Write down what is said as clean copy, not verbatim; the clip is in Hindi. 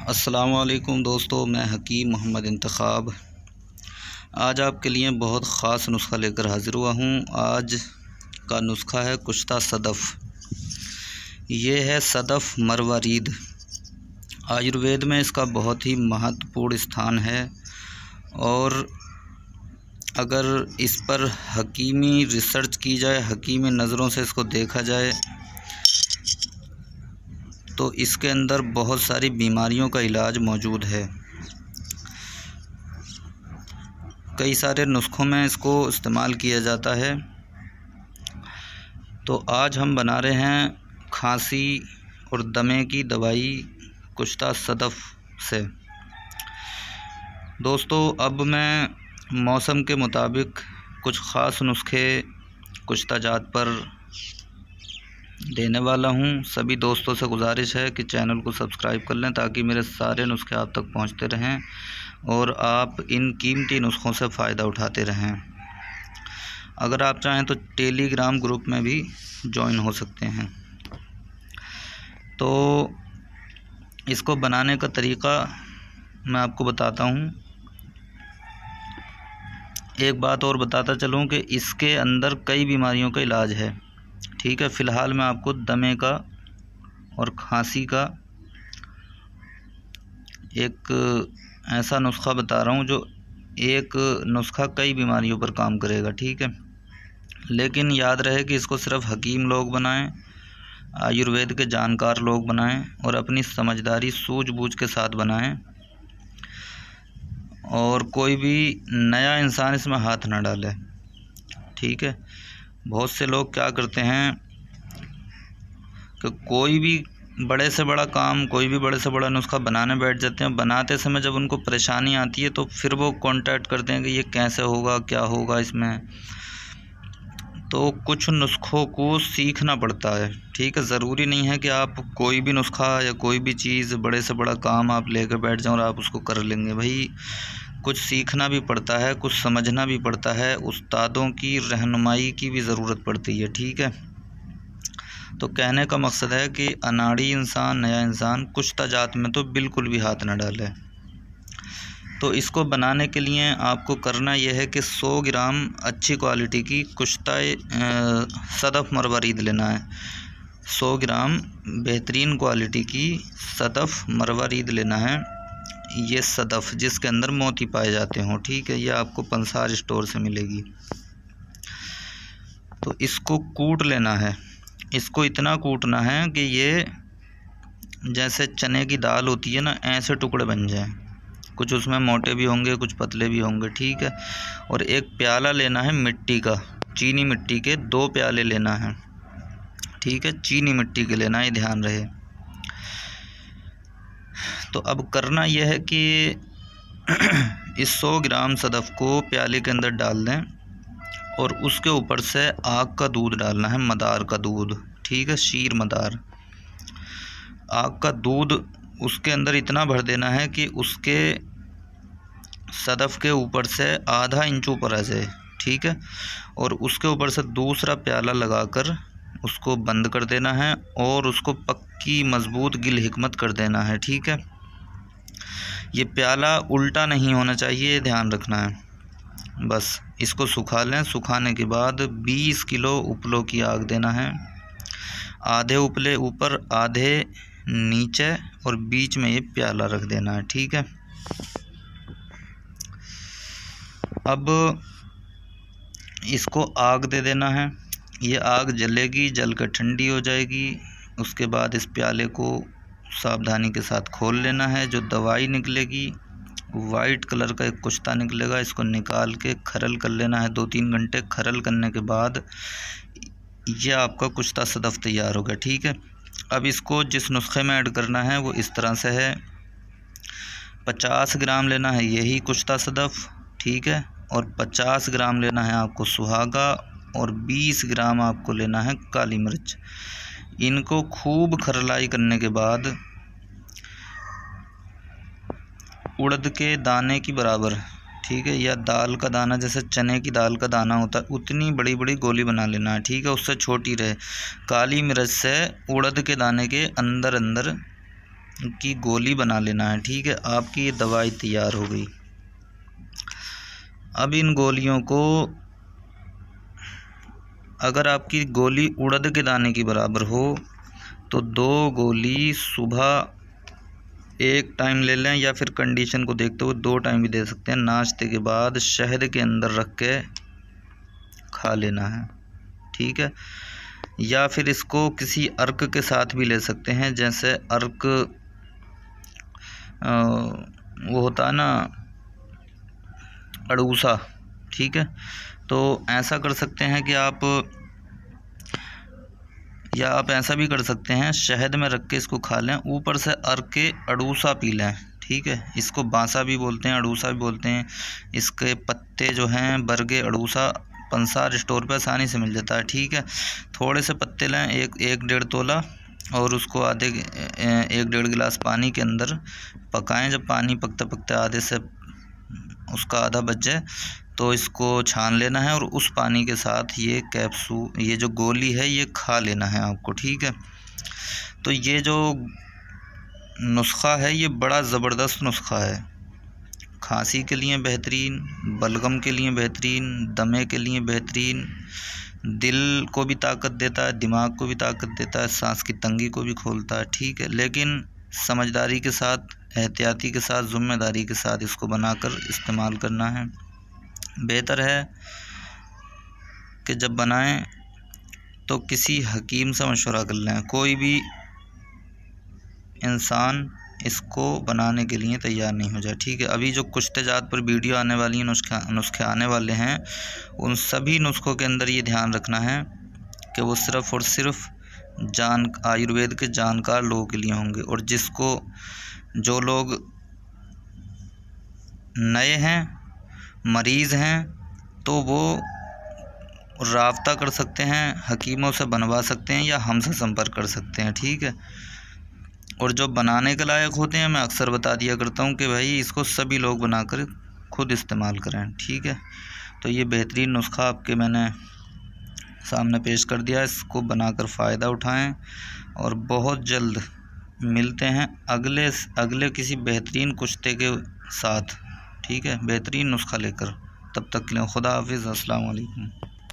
अस्सलामुअलैकुम दोस्तों, मैं हकीम मोहम्मद इंतखाब आज आपके लिए बहुत ख़ास नुस्खा लेकर हाज़िर हुआ हूँ। आज का नुस्खा है कुश्ता सदफ़। ये है सदफ़ मरवारीद। आयुर्वेद में इसका बहुत ही महत्वपूर्ण स्थान है और अगर इस पर हकीमी रिसर्च की जाए, हकीमी नज़रों से इसको देखा जाए तो इसके अंदर बहुत सारी बीमारियों का इलाज मौजूद है। कई सारे नुस्खों में इसको इस्तेमाल किया जाता है। तो आज हम बना रहे हैं खांसी और दमे की दवाई कुश्ता सदफ़ से। दोस्तों, अब मैं मौसम के मुताबिक कुछ ख़ास नुस्खे कुश्ता जात पर देने वाला हूं। सभी दोस्तों से गुजारिश है कि चैनल को सब्सक्राइब कर लें ताकि मेरे सारे नुस्खे आप तक पहुंचते रहें और आप इन कीमती नुस्खों से फ़ायदा उठाते रहें। अगर आप चाहें तो टेलीग्राम ग्रुप में भी ज्वाइन हो सकते हैं। तो इसको बनाने का तरीक़ा मैं आपको बताता हूं। एक बात और बताता चलूं कि इसके अंदर कई बीमारियों का इलाज है। ठीक है, फ़िलहाल मैं आपको दमे का और खांसी का एक ऐसा नुस्खा बता रहा हूँ जो एक नुस्खा कई बीमारियों पर काम करेगा। ठीक है, लेकिन याद रहे कि इसको सिर्फ हकीम लोग बनाएं, आयुर्वेद के जानकार लोग बनाएं और अपनी समझदारी सूझबूझ के साथ बनाएं और कोई भी नया इंसान इसमें हाथ ना डाले। ठीक है, बहुत से लोग क्या करते हैं कि कोई भी बड़े से बड़ा काम, कोई भी बड़े से बड़ा नुस्खा बनाने बैठ जाते हैं। बनाते समय जब उनको परेशानी आती है तो फिर वो कांटेक्ट करते हैं कि ये कैसे होगा, क्या होगा इसमें। तो कुछ नुस्खों को सीखना पड़ता है। ठीक है, ज़रूरी नहीं है कि आप कोई भी नुस्खा या कोई भी चीज़, बड़े से बड़ा काम आप लेकर बैठ जाओ और आप उसको कर लेंगे। भाई, कुछ सीखना भी पड़ता है, कुछ समझना भी पड़ता है, उस्तादों की रहनुमाई की भी ज़रूरत पड़ती है। ठीक है, तो कहने का मकसद है कि अनाड़ी इंसान, नया इंसान कुश्ता जात में तो बिल्कुल भी हाथ न डाले। तो इसको बनाने के लिए आपको करना यह है कि 100 ग्राम अच्छी क्वालिटी की कुश्ता सदफ़ मरवारीद लेना है। 100 ग्राम बेहतरीन क्वालिटी की सदफ़ मरवारीद लेना है। ये सदफ़ जिसके अंदर मोती पाए जाते हों। ठीक है, यह आपको पंसार स्टोर से मिलेगी। तो इसको कूट लेना है। इसको इतना कूटना है कि ये जैसे चने की दाल होती है ना, ऐसे टुकड़े बन जाएं। कुछ उसमें मोटे भी होंगे, कुछ पतले भी होंगे। ठीक है, और एक प्याला लेना है मिट्टी का, चीनी मिट्टी के 2 प्याले लेना है। ठीक है, चीनी मिट्टी के लेना है, ध्यान रहे। तो अब करना यह है कि इस 100 ग्राम सदफ़ को प्याले के अंदर डाल दें और उसके ऊपर से आग का दूध डालना है, मदार का दूध। ठीक है, शीर मदार आग का दूध उसके अंदर इतना भर देना है कि उसके सदफ़ के ऊपर से आधा इंच ऊपर आ जाए। ठीक है, और उसके ऊपर से दूसरा प्याला लगाकर उसको बंद कर देना है और उसको पक्की मज़बूत गिल हिकमत कर देना है। ठीक है, ये प्याला उल्टा नहीं होना चाहिए, ध्यान रखना है। बस इसको सुखा लें। सुखाने के बाद 20 किलो उपलों की आग देना है। आधे उपले ऊपर, आधे नीचे और बीच में ये प्याला रख देना है। ठीक है, अब इसको आग दे देना है। ये आग जलेगी, जलकर ठंडी हो जाएगी। उसके बाद इस प्याले को सावधानी के साथ खोल लेना है। जो दवाई निकलेगी, वाइट कलर का एक कुश्ता निकलेगा। इसको निकाल के खरल कर लेना है 2-3 घंटे। खरल करने के बाद ये आपका कुश्ता सदफ़ तैयार होगा। ठीक है, अब इसको जिस नुस्खे में ऐड करना है वो इस तरह से है। 50 ग्राम लेना है यही कुश्ता सदफ़। ठीक है, और 50 ग्राम लेना है आपको सुहागा और 20 ग्राम आपको लेना है काली मिर्च। इनको खूब खरलाई करने के बाद उड़द के दाने की बराबर, ठीक है, या दाल का दाना, जैसे चने की दाल का दाना होता है, उतनी बड़ी बड़ी गोली बना लेना है। ठीक है, उससे छोटी रहे। काली मिर्च से उड़द के दाने के अंदर अंदर की गोली बना लेना है। ठीक है, आपकी ये दवाई तैयार हो गई। अब इन गोलियों को, अगर आपकी गोली उड़द के दाने की बराबर हो तो 2 गोली सुबह एक टाइम ले लें, या फिर कंडीशन को देखते हुए 2 टाइम भी दे सकते हैं। नाश्ते के बाद शहद के अंदर रख के खा लेना है। ठीक है, या फिर इसको किसी अर्क के साथ भी ले सकते हैं, जैसे अर्क वो होता है ना, अड़ूसा। ठीक है, तो ऐसा कर सकते हैं कि आप ऐसा भी कर सकते हैं, शहद में रख के इसको खा लें, ऊपर से अर्क के अड़ूसा पी लें। ठीक है, इसको बांसा भी बोलते हैं, अड़ूसा भी बोलते हैं। इसके पत्ते जो हैं, बरगे अड़ूसा पंसार स्टोर पे आसानी से मिल जाता है। ठीक है, थोड़े से पत्ते लें, एक 1.5 तोला, और उसको आधे 1-1.5 गिलास पानी के अंदर पकाएं। जब पानी पकते पकते आधे से उसका आधा बच जाए तो इसको छान लेना है, और उस पानी के साथ ये कैप्सूल, ये जो गोली है, ये खा लेना है आपको। ठीक है, तो ये जो नुस्खा है ये बड़ा ज़बरदस्त नुस्खा है। खांसी के लिए बेहतरीन, बलगम के लिए बेहतरीन, दमे के लिए बेहतरीन, दिल को भी ताकत देता है, दिमाग को भी ताकत देता है, सांस की तंगी को भी खोलता है। ठीक है, लेकिन समझदारी के साथ, एहतियाती के साथ, ज़िम्मेदारी के साथ इसको बनाकर इस्तेमाल करना है। बेहतर है कि जब बनाएं तो किसी हकीम से मशवरा कर लें। कोई भी इंसान इसको बनाने के लिए तैयार नहीं हो जाए। ठीक है, अभी जो कुश्ते जात पर वीडियो आने वाली हैं, नुस्खे आने वाले हैं, उन सभी नुस्खों के अंदर ये ध्यान रखना है कि वो सिर्फ़ और सिर्फ आयुर्वेद के जानकार लोगों के लिए होंगे। और जो लोग नए हैं, मरीज़ हैं, तो वो राब्ता कर सकते हैं, हकीमों से बनवा सकते हैं, या हमसे संपर्क कर सकते हैं। ठीक है, और जो बनाने के लायक होते हैं, मैं अक्सर बता दिया करता हूँ कि भाई इसको सभी लोग बनाकर खुद इस्तेमाल करें। ठीक है, तो ये बेहतरीन नुस्खा आपके मैंने सामने पेश कर दिया। इसको बनाकर फ़ायदा उठाएं, और बहुत जल्द मिलते हैं अगले किसी बेहतरीन कुश्ते के साथ। ठीक है, बेहतरीन नुस्खा लेकर। तब तक के लिए खुदा हाफिज़, अस्सलाम वालेकुम।